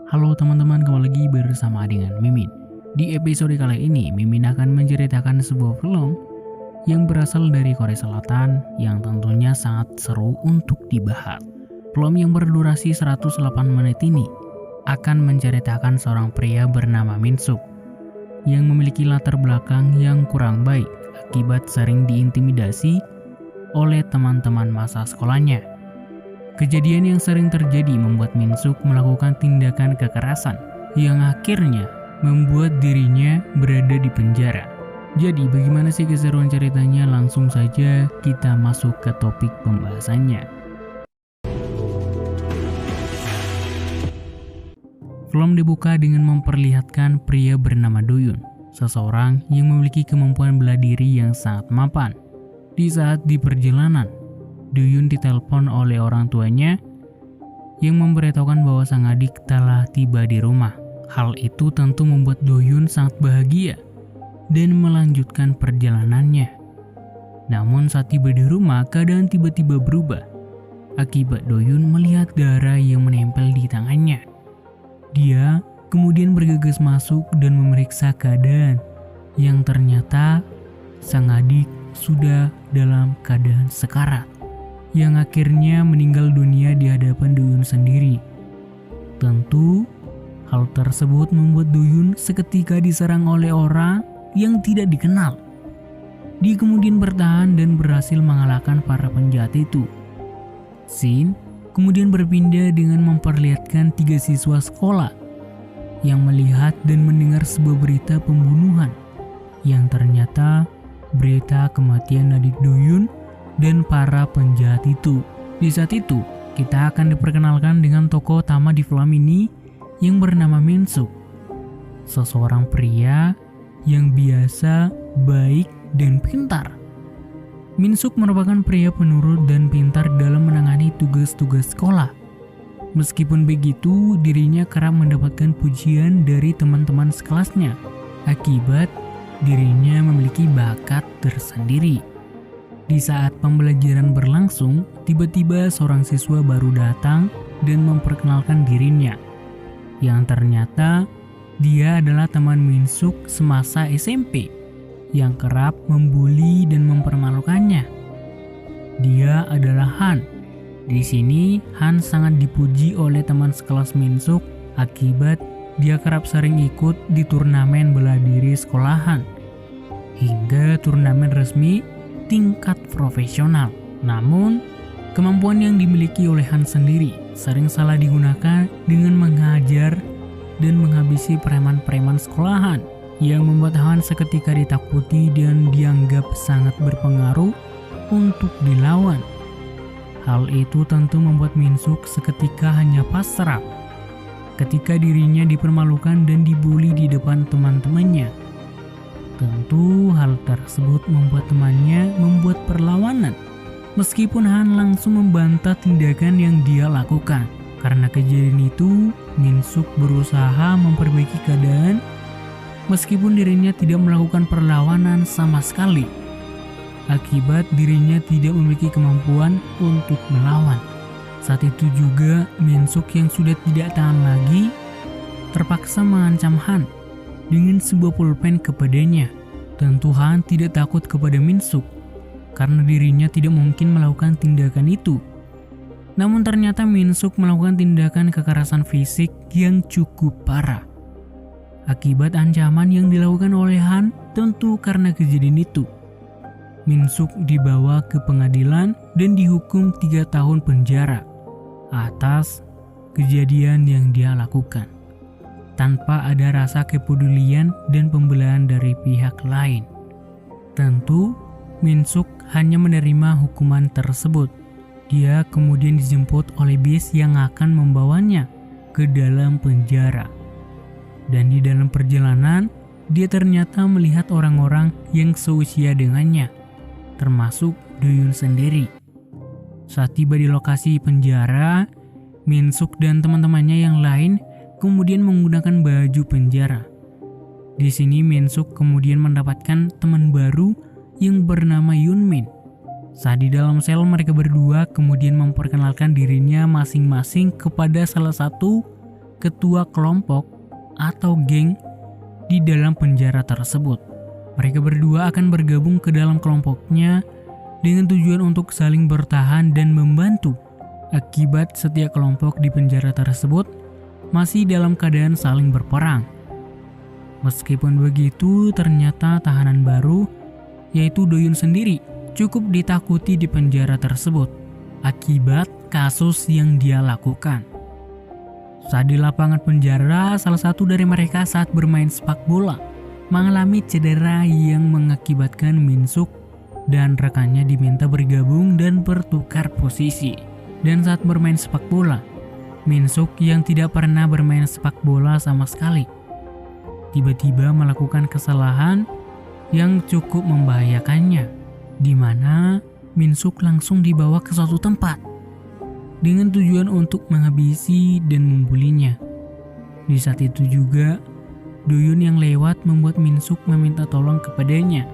Halo teman-teman, kembali lagi bersama dengan Mimin. Di episode kali ini, Mimin akan menceritakan sebuah film yang berasal dari Korea Selatan yang tentunya sangat seru untuk dibahas. Film yang berdurasi 108 menit ini akan menceritakan seorang pria bernama Min Suk yang memiliki latar belakang yang kurang baik akibat sering diintimidasi oleh teman-teman masa sekolahnya. Kejadian yang sering terjadi membuat Min Suk melakukan tindakan kekerasan yang akhirnya membuat dirinya berada di penjara. Jadi bagaimana sih keseruan ceritanya? Langsung saja kita masuk ke topik pembahasannya. Film dibuka dengan memperlihatkan pria bernama Do-yoon, seseorang yang memiliki kemampuan bela diri yang sangat mapan. Di saat di perjalanan, Do-yoon ditelepon oleh orang tuanya yang memberitahukan bahwa sang adik telah tiba di rumah. Hal itu tentu membuat Do-yoon sangat bahagia dan melanjutkan perjalanannya. Namun saat tiba di rumah, keadaan tiba-tiba berubah akibat Do-yoon melihat darah yang menempel di tangannya. Dia kemudian bergegas masuk dan memeriksa keadaan yang ternyata sang adik sudah dalam keadaan sekarat, yang akhirnya meninggal dunia di hadapan Do-yoon sendiri. Tentu, hal tersebut membuat Do-yoon seketika diserang oleh orang yang tidak dikenal. Dia kemudian bertahan dan berhasil mengalahkan para penjahat itu. Scene kemudian berpindah dengan memperlihatkan 3 siswa sekolah yang melihat dan mendengar sebuah berita pembunuhan yang ternyata berita kematian adik Do-yoon dan para penjahat itu. Di saat itu, kita akan diperkenalkan dengan tokoh utama di film ini yang bernama Min Suk, seseorang pria yang biasa, baik, dan pintar. Min Suk merupakan pria penurut dan pintar dalam menangani tugas-tugas sekolah. Meskipun begitu, dirinya kerap mendapatkan pujian dari teman-teman sekelasnya akibat dirinya memiliki bakat tersendiri. Di saat pembelajaran berlangsung, tiba-tiba seorang siswa baru datang dan memperkenalkan dirinya, yang ternyata dia adalah teman Min Suk semasa SMP yang kerap membuli dan mempermalukannya. Dia adalah Han. Di sini Han sangat dipuji oleh teman sekelas Min Suk akibat dia kerap sering ikut di turnamen bela diri sekolahan hingga turnamen resmi tingkat profesional. Namun, kemampuan yang dimiliki oleh Han sendiri sering salah digunakan dengan menghajar dan menghabisi preman-preman sekolahan yang membuat Han seketika ditakuti dan dianggap sangat berpengaruh untuk dilawan. Hal itu tentu membuat Min Suk seketika hanya pasrah ketika dirinya dipermalukan dan dibully di depan teman-temannya. Tentu hal tersebut membuat temannya membuat perlawanan, meskipun Han langsung membantah tindakan yang dia lakukan. Karena kejadian itu, Min Suk berusaha memperbaiki keadaan meskipun dirinya tidak melakukan perlawanan sama sekali, akibat dirinya tidak memiliki kemampuan untuk melawan. Saat itu juga Min Suk yang sudah tidak tahan lagi terpaksa mengancam Han dengan sebuah pulpen kepadanya. Tentu Han tidak takut kepada Min Suk karena dirinya tidak mungkin melakukan tindakan itu. Namun ternyata Min Suk melakukan tindakan kekerasan fisik yang cukup parah akibat ancaman yang dilakukan oleh Han. Tentu karena kejadian itu, Min Suk dibawa ke pengadilan dan dihukum 3 tahun penjara atas kejadian yang dia lakukan, tanpa ada rasa kepedulian dan pembelaan dari pihak lain. Tentu, Min Suk hanya menerima hukuman tersebut. Dia kemudian dijemput oleh bis yang akan membawanya ke dalam penjara. Dan di dalam perjalanan, dia ternyata melihat orang-orang yang seusia dengannya, termasuk Do-yoon sendiri. Saat tiba di lokasi penjara, Min Suk dan teman-temannya yang lain kemudian menggunakan baju penjara. Di sini Min Suk kemudian mendapatkan teman baru yang bernama Yunmin. Saat di dalam sel, mereka berdua kemudian memperkenalkan dirinya masing-masing kepada salah satu ketua kelompok atau geng di dalam penjara tersebut. Mereka berdua akan bergabung ke dalam kelompoknya dengan tujuan untuk saling bertahan dan membantu. Akibat setiap kelompok di penjara tersebut masih dalam keadaan saling berperang. Meskipun begitu, ternyata tahanan baru, yaitu Doyun sendiri, cukup ditakuti di penjara tersebut akibat kasus yang dia lakukan. Saat di lapangan penjara, salah satu dari mereka saat bermain sepak bola mengalami cedera yang mengakibatkan Min-suk dan rekannya diminta bergabung dan bertukar posisi. Dan saat bermain sepak bola, Min-suk yang tidak pernah bermain sepak bola sama sekali tiba-tiba melakukan kesalahan yang cukup membahayakannya, di mana Min-suk langsung dibawa ke suatu tempat dengan tujuan untuk menghabisi dan membulinya. Di saat itu juga, Doyun yang lewat membuat Min-suk meminta tolong kepadanya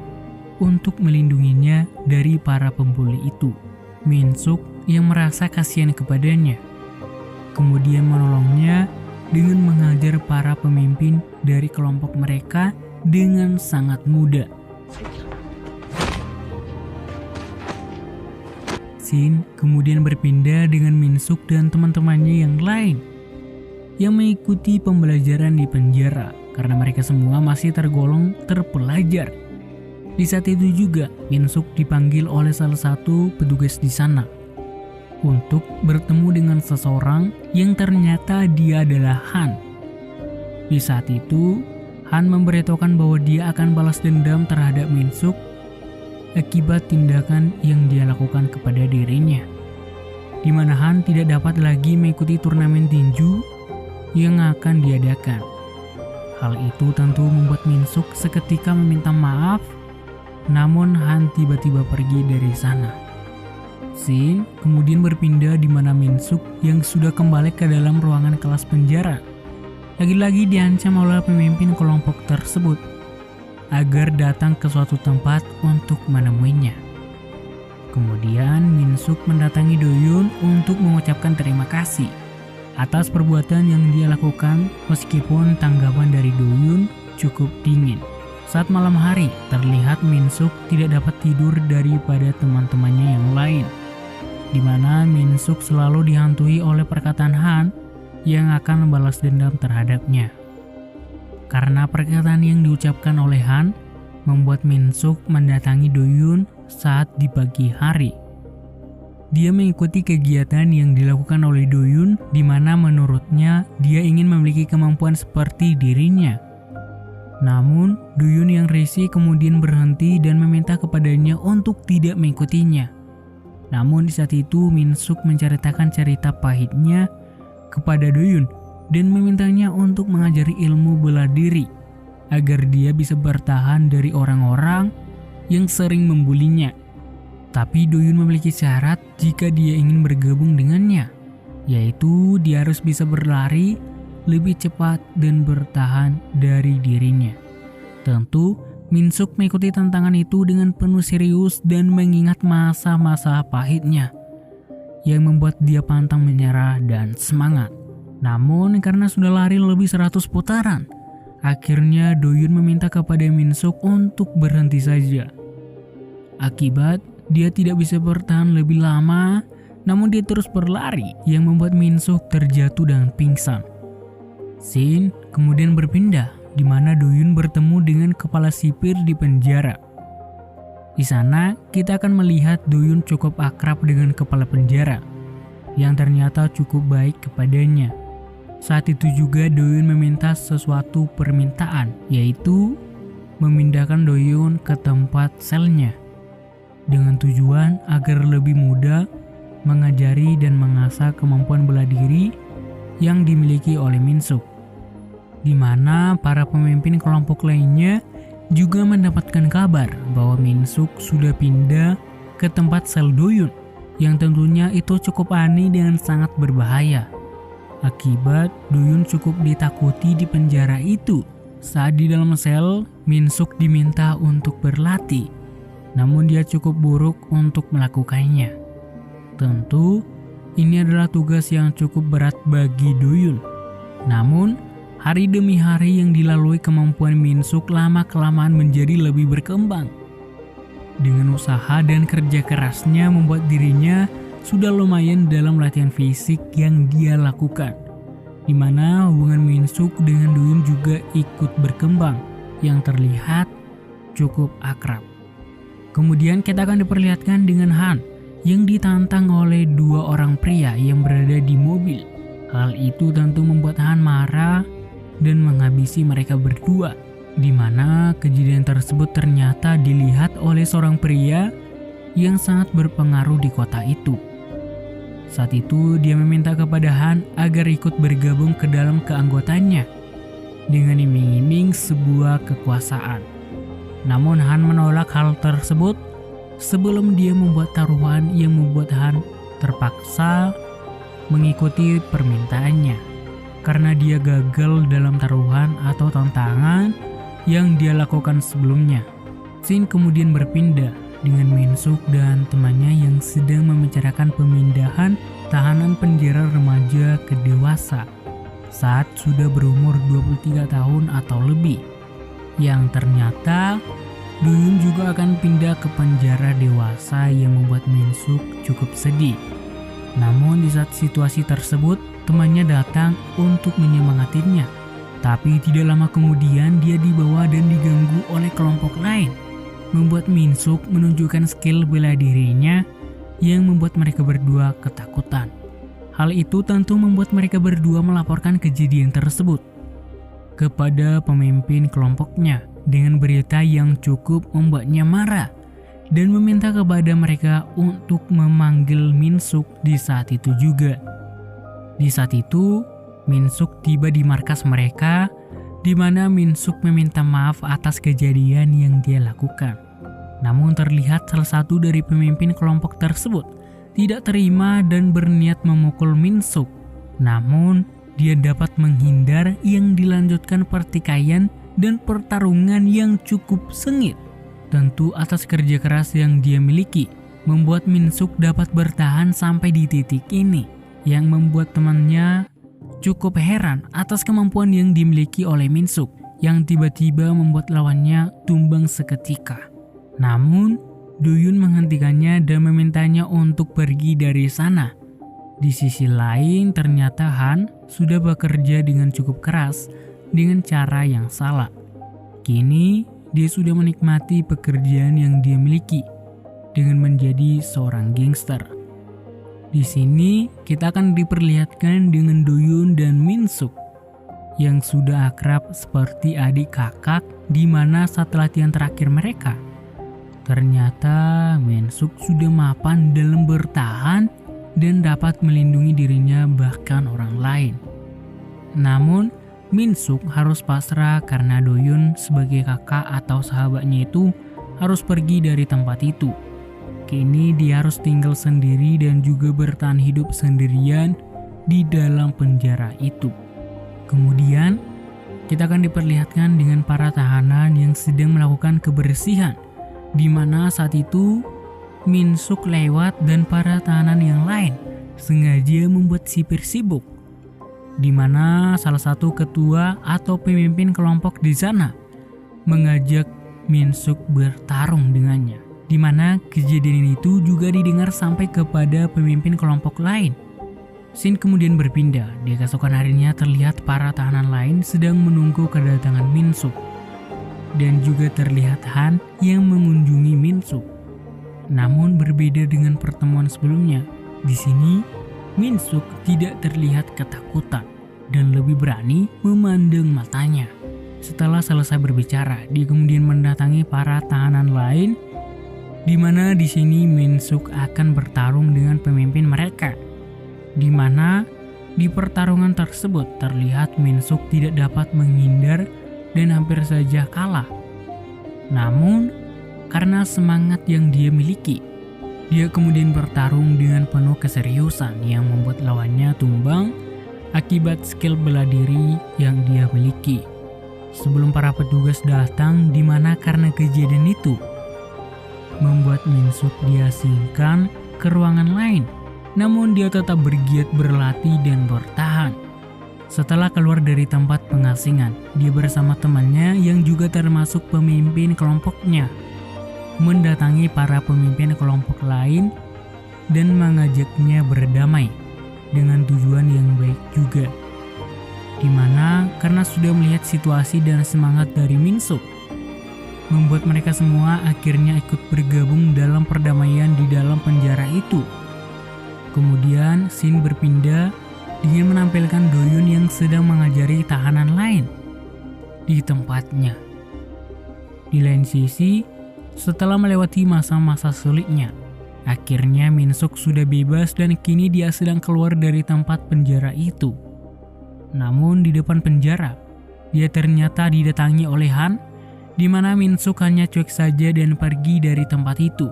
untuk melindunginya dari para pembuli itu. Min-suk yang merasa kasihan kepadanya, kemudian menolongnya dengan mengajar para pemimpin dari kelompok mereka dengan sangat mudah. Shin kemudian berpindah dengan Min-suk dan teman-temannya yang lain yang mengikuti pembelajaran di penjara karena mereka semua masih tergolong terpelajar. Di saat itu juga Min-suk dipanggil oleh salah satu petugas di sana untuk bertemu dengan seseorang yang ternyata dia adalah Han. Di saat itu, Han memberitahukan bahwa dia akan balas dendam terhadap Min-suk akibat tindakan yang dia lakukan kepada dirinya, di mana Han tidak dapat lagi mengikuti turnamen tinju yang akan diadakan. Hal itu tentu membuat Min-suk seketika meminta maaf, namun Han tiba-tiba pergi dari sana. Shin kemudian berpindah di mana Min-suk yang sudah kembali ke dalam ruangan kelas penjara lagi-lagi diancam oleh pemimpin kelompok tersebut agar datang ke suatu tempat untuk menemuinya. Kemudian Min-suk mendatangi Doyun untuk mengucapkan terima kasih atas perbuatan yang dia lakukan, meskipun tanggapan dari Doyun cukup dingin. Saat malam hari, terlihat Min-suk tidak dapat tidur daripada teman-temannya yang lain, di mana Min-suk selalu dihantui oleh perkataan Han yang akan membalas dendam terhadapnya. Karena perkataan yang diucapkan oleh Han membuat Min-suk mendatangi Doyun saat di pagi hari. Dia mengikuti kegiatan yang dilakukan oleh Doyun, di mana menurutnya dia ingin memiliki kemampuan seperti dirinya. Namun, Doyun yang risih kemudian berhenti dan meminta kepadanya untuk tidak mengikutinya. Namun di saat itu Min-suk menceritakan cerita pahitnya kepada Doyun dan memintanya untuk mengajari ilmu bela diri agar dia bisa bertahan dari orang-orang yang sering membulinya. Tapi Doyun memiliki syarat jika dia ingin bergabung dengannya, yaitu dia harus bisa berlari lebih cepat dan bertahan dari dirinya. Tentu, Min-suk mengikuti tantangan itu dengan penuh serius dan mengingat masa-masa pahitnya yang membuat dia pantang menyerah dan semangat. Namun karena sudah lari lebih 100 putaran, akhirnya Doyun meminta kepada Min-suk untuk berhenti saja. Akibat dia tidak bisa bertahan lebih lama, namun dia terus berlari yang membuat Min-suk terjatuh dan pingsan. Shin kemudian berpindah di mana Doyun bertemu dengan kepala sipir di penjara. Di sana kita akan melihat Doyun cukup akrab dengan kepala penjara yang ternyata cukup baik kepadanya. Saat itu juga Doyun meminta sesuatu permintaan, yaitu memindahkan Doyun ke tempat selnya dengan tujuan agar lebih mudah mengajari dan mengasah kemampuan bela diri yang dimiliki oleh Min-suk, di mana para pemimpin kelompok lainnya juga mendapatkan kabar bahwa Min-suk sudah pindah ke tempat sel Doyun, yang tentunya itu cukup aneh dan sangat berbahaya. Akibat Doyun cukup ditakuti di penjara itu. Saat di dalam sel, Min-suk diminta untuk berlatih, namun dia cukup buruk untuk melakukannya. Tentu, ini adalah tugas yang cukup berat bagi Doyun, Namun, hari demi hari yang dilalui kemampuan Min-suk lama-kelamaan menjadi lebih berkembang. Dengan usaha dan kerja kerasnya membuat dirinya sudah lumayan dalam latihan fisik yang dia lakukan, di mana hubungan Min-suk dengan Do-yoon juga ikut berkembang yang terlihat cukup akrab. Kemudian kita akan diperlihatkan dengan Han yang ditantang oleh dua orang pria yang berada di mobil. Hal itu tentu membuat Han marah dan menghabisi mereka berdua, di mana kejadian tersebut ternyata dilihat oleh seorang pria yang sangat berpengaruh di kota itu. Saat itu dia meminta kepada Han agar ikut bergabung ke dalam keanggotaannya dengan iming-iming sebuah kekuasaan. Namun Han menolak hal tersebut sebelum dia membuat taruhan yang membuat Han terpaksa mengikuti permintaannya karena dia gagal dalam taruhan atau tantangan yang dia lakukan sebelumnya. Scene kemudian berpindah dengan Min-suk dan temannya yang sedang membicarakan pemindahan tahanan penjara remaja ke dewasa saat sudah berumur 23 tahun atau lebih, yang ternyata Do-yoon juga akan pindah ke penjara dewasa yang membuat Min-suk cukup sedih. Namun di saat situasi tersebut temannya datang untuk menyemangatinya. Tapi tidak lama kemudian dia dibawa dan diganggu oleh kelompok lain, membuat Min-suk menunjukkan skill bela dirinya yang membuat mereka berdua ketakutan. Hal itu tentu membuat mereka berdua melaporkan kejadian tersebut kepada pemimpin kelompoknya dengan berita yang cukup membuatnya marah dan meminta kepada mereka untuk memanggil Min-suk di saat itu juga. Di saat itu, Min-suk tiba di markas mereka, di mana Min-suk meminta maaf atas kejadian yang dia lakukan. Namun terlihat salah satu dari pemimpin kelompok tersebut tidak terima dan berniat memukul Min-suk. Namun dia dapat menghindar yang dilanjutkan pertikaian dan pertarungan yang cukup sengit. Tentu atas kerja keras yang dia miliki, membuat Min-suk dapat bertahan sampai di titik ini, yang membuat temannya cukup heran atas kemampuan yang dimiliki oleh Min-suk yang tiba-tiba membuat lawannya tumbang seketika. Namun, Do-yoon menghentikannya dan memintanya untuk pergi dari sana. Di sisi lain, ternyata Han sudah bekerja dengan cukup keras dengan cara yang salah. Kini, dia sudah menikmati pekerjaan yang dia miliki dengan menjadi seorang gangster. Di sini kita akan diperlihatkan dengan Do-yoon dan Min-suk yang sudah akrab seperti adik kakak, di mana saat latihan terakhir mereka ternyata Min-suk sudah mapan dalam bertahan dan dapat melindungi dirinya bahkan orang lain. Namun Min-suk harus pasrah karena Do-yoon sebagai kakak atau sahabatnya itu harus pergi dari tempat itu. Kini dia harus tinggal sendiri dan juga bertahan hidup sendirian di dalam penjara itu. Kemudian kita akan diperlihatkan dengan para tahanan yang sedang melakukan kebersihan, di mana saat itu Min-suk lewat dan para tahanan yang lain sengaja membuat sipir sibuk, di mana salah satu ketua atau pemimpin kelompok di sana mengajak Min-suk bertarung dengannya, di mana kejadian itu juga didengar sampai kepada pemimpin kelompok lain. Scene kemudian berpindah. Di keesokan harinya terlihat para tahanan lain sedang menunggu kedatangan Min-suk, dan juga terlihat Han yang mengunjungi Min-suk. Namun berbeda dengan pertemuan sebelumnya, di sini Min-suk tidak terlihat ketakutan dan lebih berani memandang matanya. Setelah selesai berbicara, dia kemudian mendatangi para tahanan lain, di mana di sini Min-suk akan bertarung dengan pemimpin mereka. Di mana di pertarungan tersebut terlihat Min-suk tidak dapat menghindar dan hampir saja kalah. Namun karena semangat yang dia miliki, dia kemudian bertarung dengan penuh keseriusan yang membuat lawannya tumbang akibat skill bela diri yang dia miliki. Sebelum para petugas datang, di mana karena kejadian itu membuat Min-suk diasingkan ke ruangan lain, namun dia tetap bergiat berlatih dan bertahan. Setelah keluar dari tempat pengasingan, dia bersama temannya yang juga termasuk pemimpin kelompoknya mendatangi para pemimpin kelompok lain dan mengajaknya berdamai dengan tujuan yang baik juga. Dimana karena sudah melihat situasi dan semangat dari Min-suk, membuat mereka semua akhirnya ikut bergabung dalam perdamaian di dalam penjara itu. Kemudian scene berpindah dengan menampilkan Do-yoon yang sedang mengajari tahanan lain di tempatnya. Di lain sisi, setelah melewati masa-masa sulitnya, akhirnya Min-suk sudah bebas dan kini dia sedang keluar dari tempat penjara itu. Namun di depan penjara, dia ternyata didatangi oleh Han, di mana Min-suk hanya cuek saja dan pergi dari tempat itu.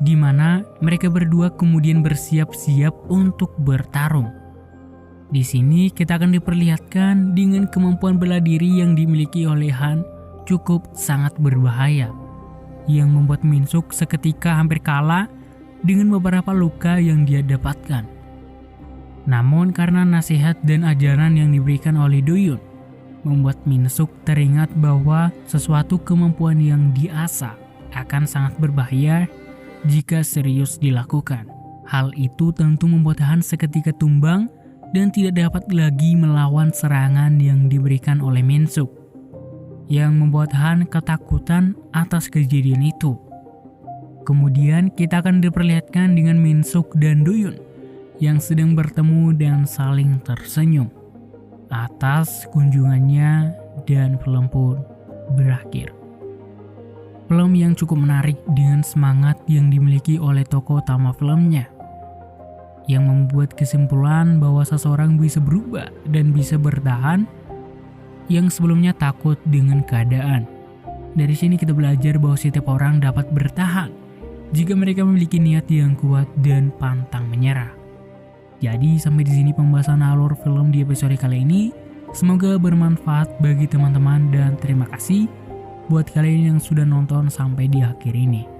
Di mana mereka berdua kemudian bersiap-siap untuk bertarung. Di sini kita akan diperlihatkan dengan kemampuan bela diri yang dimiliki oleh Han cukup sangat berbahaya, yang membuat Min-suk seketika hampir kalah dengan beberapa luka yang dia dapatkan. Namun karena nasihat dan ajaran yang diberikan oleh Do-yoon, membuat Min-suk teringat bahwa sesuatu kemampuan yang diasah akan sangat berbahaya jika serius dilakukan. Hal itu tentu membuat Han seketika tumbang dan tidak dapat lagi melawan serangan yang diberikan oleh Min-suk, yang membuat Han ketakutan atas kejadian itu. Kemudian kita akan diperlihatkan dengan Min-suk dan Do-yoon yang sedang bertemu dan saling tersenyum atas kunjungannya, dan film pun berakhir. Film yang cukup menarik dengan semangat yang dimiliki oleh tokoh utama filmnya, yang membuat kesimpulan bahwa seseorang bisa berubah dan bisa bertahan yang sebelumnya takut dengan keadaan. Dari sini kita belajar bahwa setiap orang dapat bertahan jika mereka memiliki niat yang kuat dan pantang menyerah. Jadi sampai di sini pembahasan alur film di episode kali ini. Semoga bermanfaat bagi teman-teman dan terima kasih buat kalian yang sudah nonton sampai di akhir ini.